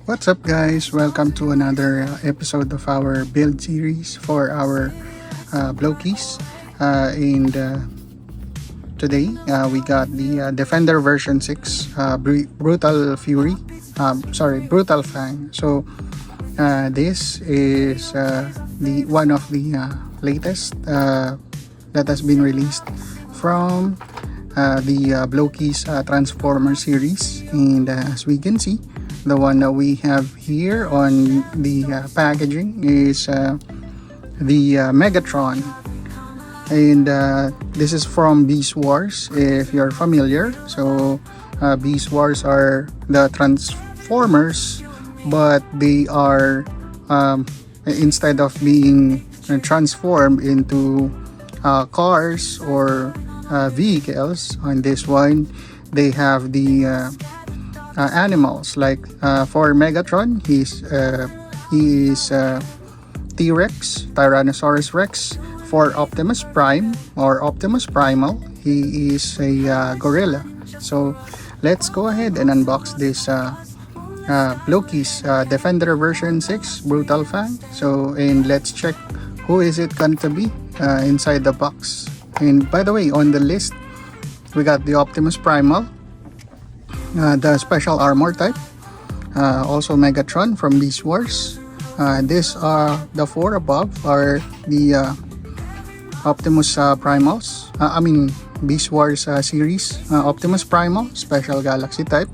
What's up, guys? Welcome to another episode of our build series for our Blokees. And today we got the Defender version 6 Brutal Fury. Brutal Fang. So this is the one of the latest that has been released from the Blokees Transformer series. And as we can see, the one that we have here on the packaging is the Megatron, and this is from Beast Wars, if you're familiar. So Beast Wars are the Transformers, but they are instead of being transformed into cars or vehicles, on this one they have the animals. Like for Megatron, he is T-Rex, Tyrannosaurus Rex. For Optimus Prime or Optimus Primal, he is a gorilla. So let's go ahead and unbox this Blokees Defender version 6 Brutal Fang. So, and let's check who is it going to be inside the box. And by the way, on the list we got the Optimus Primal, the special armor type, also Megatron from Beast Wars. These are the four above are the Optimus Primals. Beast Wars series. Optimus Primal, special galaxy type.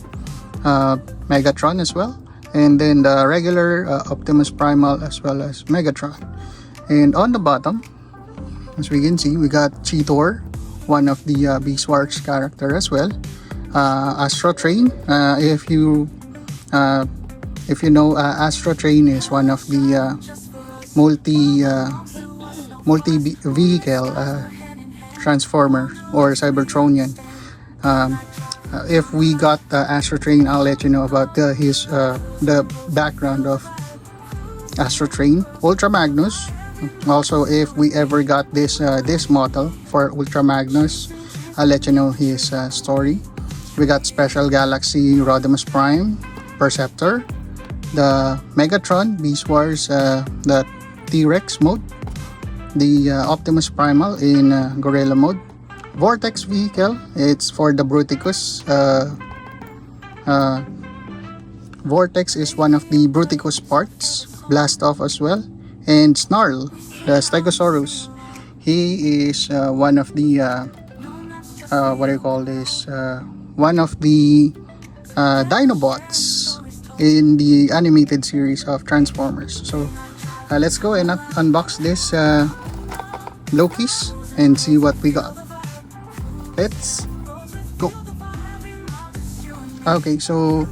Megatron as well. And then the regular Optimus Primal as well as Megatron. And on the bottom, as we can see, we got Cheetor, one of the Beast Wars character as well. Astro Train, if you know, Astro Train is one of the multi vehicle transformer or Cybertronian. If we got Astro Train, I'll let you know about the background of Astro Train. Ultra Magnus, also if we ever got this model for Ultra Magnus, I'll let you know his story. We got Special Galaxy Rodimus Prime, Perceptor, the Megatron, Beast Wars, the T-Rex mode, the Optimus Primal in Gorilla mode, Vortex Vehicle, it's for the Bruticus. Vortex is one of the Bruticus parts, Blast Off as well, and Snarl, the Stegosaurus. He is one of the one of the Dinobots in the animated series of Transformers. So let's go and unbox this Blokees and see what we got. Let's go. Okay, so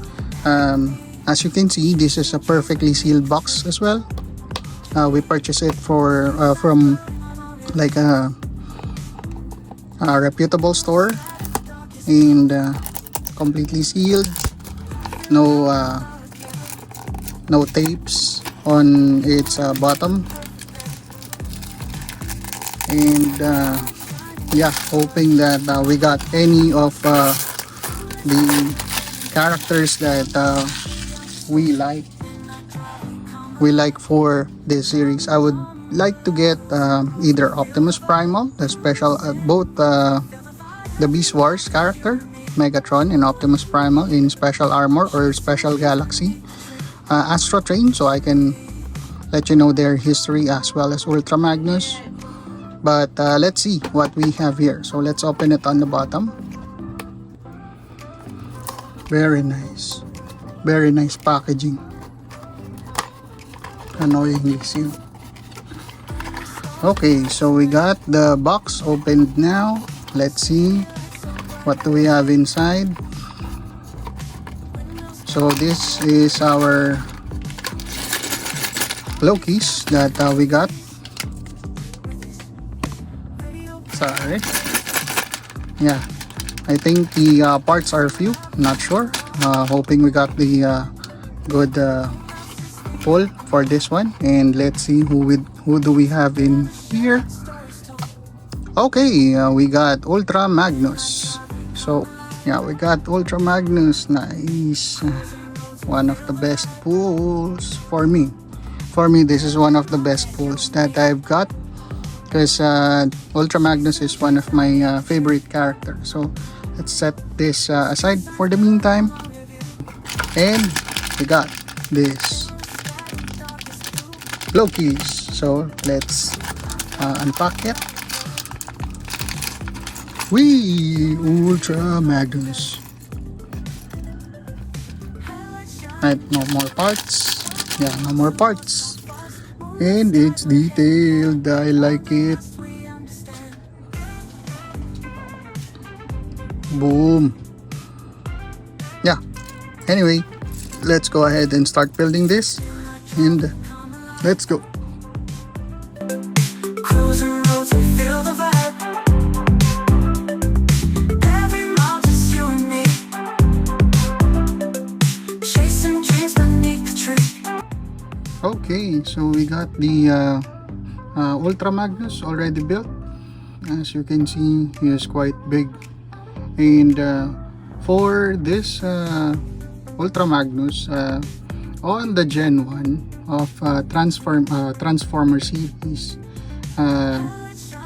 as you can see, this is a perfectly sealed box as well. We purchased it from like a reputable store, and completely sealed. No tapes on its bottom, and yeah, hoping that we got any of the characters that we like for this series. I would like to get either Optimus Primal, the special both the Beast Wars character, Megatron and Optimus Primal in special armor or special galaxy, Astro Train, so I can let you know their history, as well as Ultra Magnus. But let's see what we have here. So let's open it on the bottom. Very nice packaging. Annoyingly sealed. Okay, so we got the box opened now. Let's see what do we have inside. So this is our Blokees that we got. Sorry. Yeah, I think the parts are few. Not sure. Hoping we got the good pull for this one. And let's see who do we have in here. Okay, we got Ultra Magnus. So yeah, we got Ultra Magnus. Nice. one of the best pulls for me. For me, this is one of the best pulls that I've got, because Ultra Magnus is one of my favorite characters. So let's set this aside for the meantime, and we got this Blokees. So let's unpack it. Ultra Magnus. Right, no more parts. Yeah, no more parts. And it's detailed. I like it. Boom. Yeah. Anyway, let's go ahead and start building this. And let's go. Cruising roads and feel the vibe. Every mile just you and me. Chasing dreams beneath the tree. Okay, so we got the Ultra Magnus already built. As you can see, he is quite big. And for this Ultra Magnus, on the Gen 1 of Transformer series,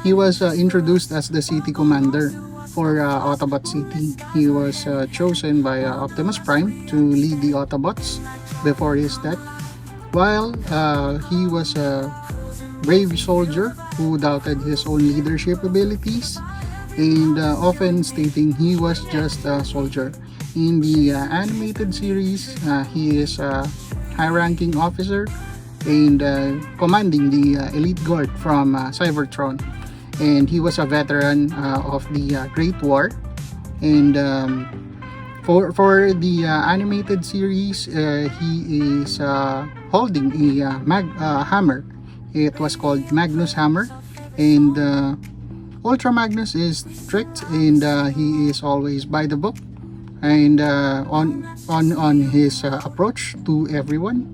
he was introduced as the city commander for Autobot City. He was chosen by Optimus Prime to lead the Autobots before his death. While he was a brave soldier who doubted his own leadership abilities, and often stating he was just a soldier. In the animated series, he is a high-ranking officer and commanding the elite guard from Cybertron, and he was a veteran of the Great War. And for the animated series, he is holding a hammer. It was called Magnus Hammer, and Ultra Magnus is strict, and he is always by the book, and on his approach to everyone,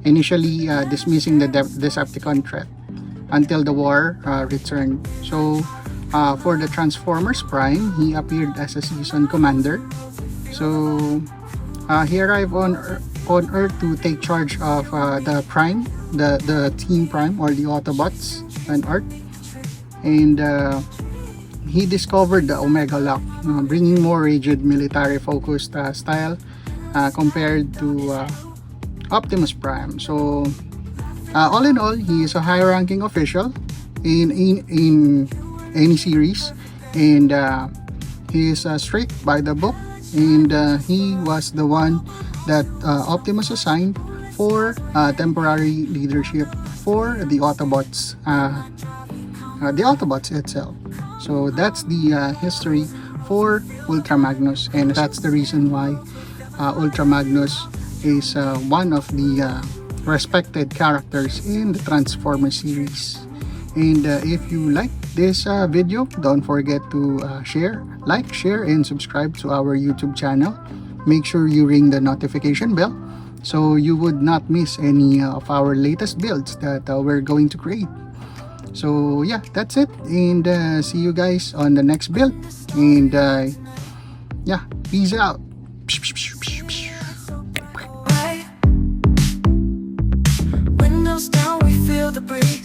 initially dismissing the Decepticon threat until the war returned. So for the Transformers Prime, he appeared as a seasoned commander. So he arrived on Earth to take charge of the Prime, the Team Prime, or the Autobots on Earth. And he discovered the Omega Lock, bringing more rigid military-focused style compared to Optimus Prime. So all in all, he is a high-ranking official in any series, and he is strict by the book, and he was the one that Optimus assigned for temporary leadership for the Autobots. The Autobots itself. So that's the history for Ultra Magnus, and that's the reason why Ultra Magnus is one of the respected characters in the Transformer series. And if you like this video, don't forget to like, share, and subscribe to our YouTube channel. Make sure you ring the notification bell so you would not miss any of our latest builds that we're going to create. So yeah, that's it, and see you guys on the next build, and yeah, peace out. Windows down, we feel the breeze.